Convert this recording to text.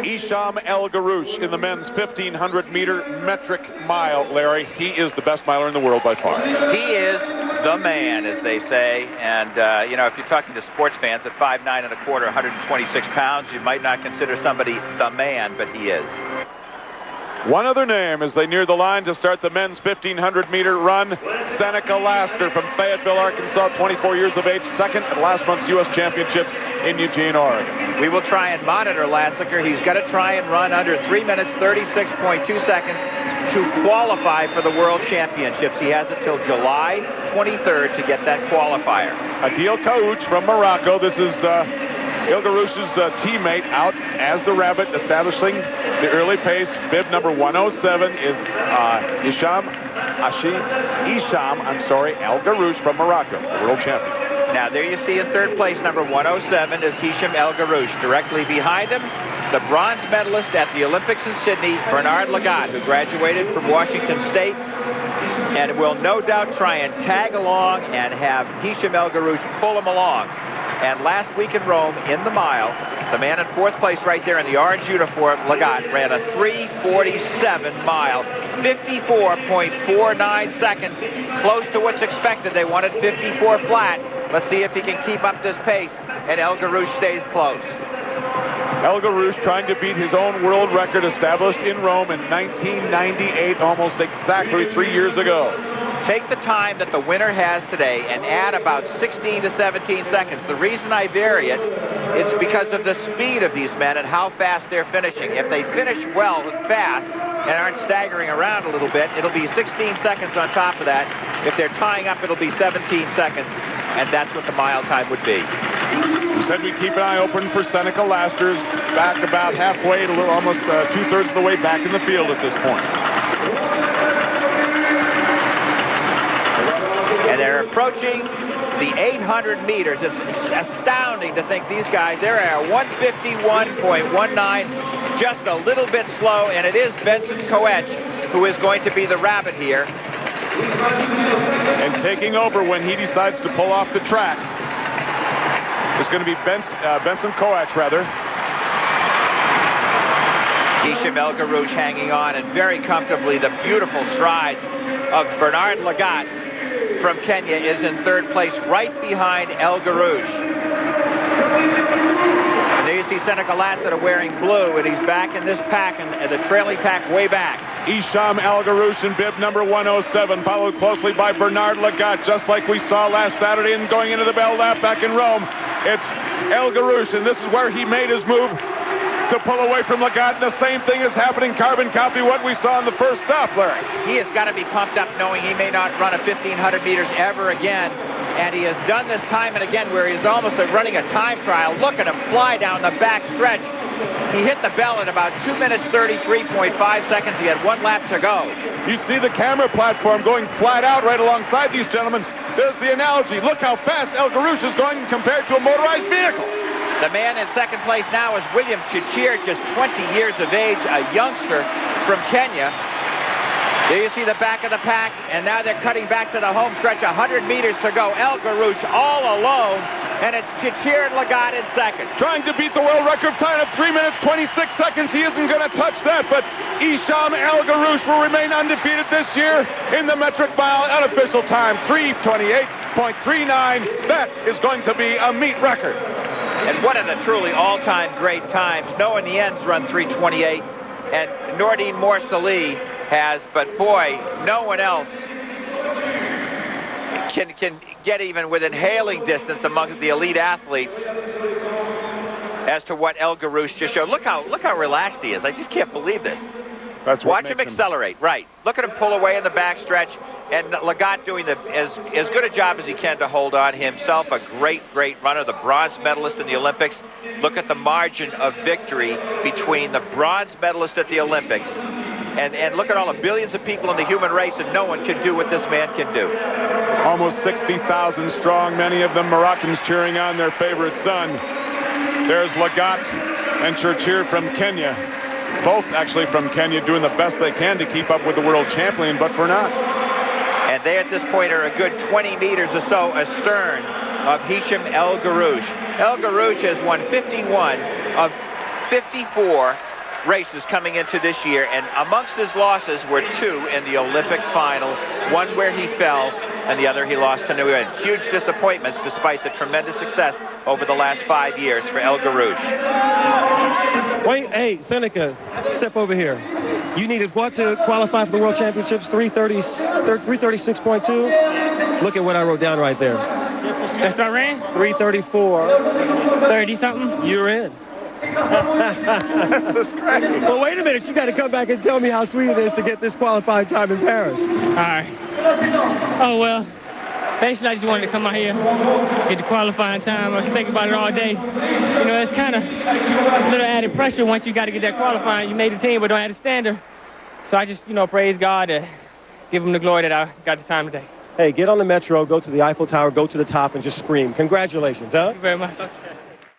Hisham El Gerruj in the men's 1,500-meter metric mile, Larry. He is the best miler in the world by far. He is the man, as they say. And, you know, if you're talking to sports fans at 5'9 1/4", 126 pounds, you might not consider somebody the man, but he is. One other name as they near the line to start the men's 1,500-meter run. Seneca Laster from Fayetteville, Arkansas, 24 years of age, second at last month's U.S. Championships in Eugene, Oregon. We will try and monitor Lastiker. He's got to try and run under 3 minutes, 36.2 seconds to qualify for the World Championships. He has until July 23rd to get that qualifier. Adil Kaouch from Morocco. This is El Gerrouj's teammate out as the rabbit, establishing the early pace. Bib number 107 is Hisham El Guerrouj from Morocco, the world champion. Now there you see in third place, number 107 is Hisham El Gerruj. Directly behind him, the bronze medalist at the Olympics in Sydney, Bernard Lagat, who graduated from Washington State and will no doubt try and tag along and have Hisham El Gerruj pull him along. And last week in Rome, in the mile, the man in fourth place right there in the orange uniform, Lagat, ran a 3:47 mile, 54.49 seconds, close to what's expected. They wanted 54 flat. Let's see if he can keep up this pace, and El Gerruj stays close. El Gerruj trying to beat his own world record established in Rome in 1998, almost exactly 3 years ago. Take the time that the winner has today and add about 16 to 17 seconds. The reason I vary it, it's because of the speed of these men and how fast they're finishing. If they finish well and fast and aren't staggering around a little bit, it'll be 16 seconds on top of that. If they're tying up, it'll be 17 seconds, and that's what the mile time would be. We said we'd keep an eye open for Seneca Laster's back about halfway, almost two-thirds of the way back in the field at this point. And they're approaching the 800 meters. It's astounding to think these guys, they're at 151.19, just a little bit slow, and it is Benson Koech who is going to be the rabbit here. And taking over when he decides to pull off the track is going to be Benson Koech, rather. Hisham El Guerrouj hanging on, and very comfortably the beautiful strides of Bernard Lagat from Kenya is in third place, right behind El Guerrouj. And there you see Seneca Laster wearing blue, and he's back in this pack, and the trailing pack way back. Hisham El Guerrouj in bib number 107, followed closely by Bernard Lagat, just like we saw last Saturday and going into the Bell Lap back in Rome. It's El Guerrouj, and this is where he made his move to pull away from Lagat. The same thing is happening, carbon copy what we saw in the first stop, Larry. He has got to be pumped up knowing he may not run a 1,500 meters ever again. And he has done this time and again where he's almost running a time trial. Look at him fly down the back stretch. He hit the bell at about 2 minutes, 33.5 seconds. He had one lap to go. You see the camera platform going flat out right alongside these gentlemen. There's the analogy. Look how fast El Guerrouj is going compared to a motorized vehicle. The man in second place now is William Chichir, just 20 years of age, a youngster from Kenya. There you see the back of the pack, and now they're cutting back to the home stretch, 100 meters to go. El Guerrouj all alone, and it's Chichir and Lagat in second. Trying to beat the world record time of 3 minutes, 26 seconds. He isn't going to touch that, but Hisham El Guerrouj will remain undefeated this year in the metric mile unofficial time, 3:28.39. That is going to be a meet record. And one of the truly all-time great times. Noah Nien's run 3:28, and Nordine Morsali has, but boy, no one else can get even within hailing distance among the elite athletes as to what El Guerrouj just showed. Look how relaxed he is. I just can't believe this. Watch him accelerate. Right. Look at him pull away in the backstretch. And Lagat doing as good a job as he can to hold on. Himself a great runner, the bronze medalist in the Olympics. Look at the margin of victory between the bronze medalist at the Olympics and look at all the billions of people in the human race, and no one can do what this man can do. Almost 60,000 strong, many of them Moroccans cheering on their favorite son. There's Lagat and Churchir from Kenya. Both actually from Kenya doing the best they can to keep up with the world champion, but for not. And they at this point are a good 20 meters or so astern of Hisham El Guerrouj. El Guerrouj has won 51 of 54 races coming into this year, and amongst his losses were 2 in the Olympic final, one where he fell and the other he lost to Nguyen. Huge disappointments despite the tremendous success over the last 5 years for El Guerrouj. Wait, hey, Seneca, step over here. You needed what to qualify for the World Championships? 336.2? Look at what I wrote down right there. That's what I ran? 334. 30-something? You're in. This is crazy. Well, wait a minute. You got to come back and tell me how sweet it is to get this qualifying time in Paris. All right. Oh, well, basically, I just wanted to come out here, get the qualifying time. I was thinking about it all day. You know, it's kind of a little added pressure once you got to get that qualifying. You made the team, but don't have the standard. So I just, you know, praise God to give him the glory that I got the time today. Hey, get on the Metro, go to the Eiffel Tower, go to the top, and just scream. Congratulations, huh? Thank you very much.